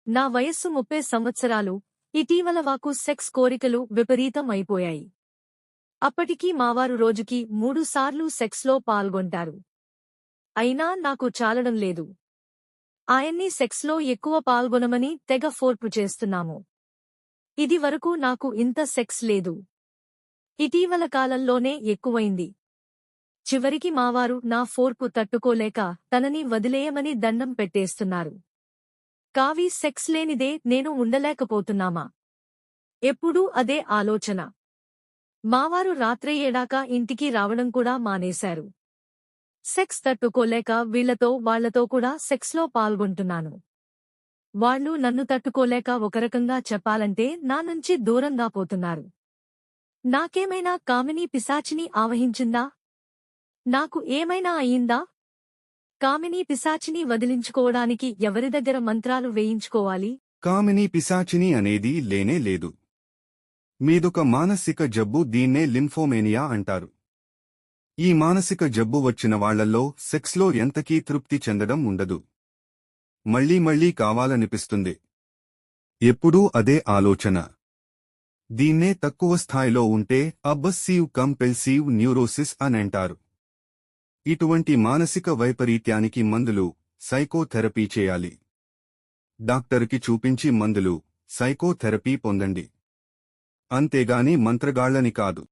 నా వయస్సు 30 సంవత్సరాలు. ఇటీవల వాకు సెక్స్ కోరికలు విపరీతం అయిపోయాయి. అప్పటికీ మావారు రోజుకి 3 సార్లు సెక్స్లో పాల్గొంటారు. అయినా నాకు చాలడం లేదు. ఆయన్ని సెక్స్లో ఎక్కువ పాల్గొనమని తెగ ఫోర్పు చేస్తున్నాము. ఇది వరకు నాకు ఇంత సెక్స్ లేదు. ఇటీవల కాలంలోనే ఎక్కువైంది. చివరికి మావారు నా ఫోర్పు తట్టుకోలేక తనని వదిలేయమని దండం పెట్టేస్తున్నారు. కావి సెక్స్ లేనిదే నేను ఉండలేకపోతున్నామా? ఎప్పుడూ అదే ఆలోచన. మావారు రాత్రయ్యేడాక ఇంటికి రావడం కూడా మానేశారు. సెక్స్ తట్టుకోలేక వాళ్లతో కూడా సెక్స్లో పాల్గొంటున్నాను. వాళ్ళు నన్ను తట్టుకోలేక ఒకరకంగా చెప్పాలంటే నా నుంచి దూరంగా పోతున్నారు. నాకేమైనా కామినీ పిశాచిని ఆవహించిందా? నాకు ఏమైనా అయిందా? కామినీ పిశాచిని వదిలించుకోవడానికి ఎవరి దగ్గర మంత్రాలు వేయించుకోవాలి? కామినీ పిశాచిని అనేది లేనే లేదు. మీదొక మానసిక జబ్బు, దీన్నే లింఫోమేనియా అంటారు. ఈ మానసిక జబ్బు వచ్చిన వాళ్లల్లో సెక్స్లో ఎంతకీ తృప్తి చెందడం ఉండదు. మళ్లీ మళ్లీ కావాలనిపిస్తుంది. ఎప్పుడూ అదే ఆలోచన. దీన్నే తక్కువ స్థాయిలో ఉంటే అబ్సెసివ్ కంపల్సివ్ న్యూరోసిస్ అనంటారు. ఇటువంటి మానసిక వైపరీత్యానికి మందులు, సైకోథెరపీ చేయాలి. డాక్టరుకి చూపించి మందులు, సైకోథెరపీ పొందండి. అంతేగాని మంత్రగాళ్లని కాదు.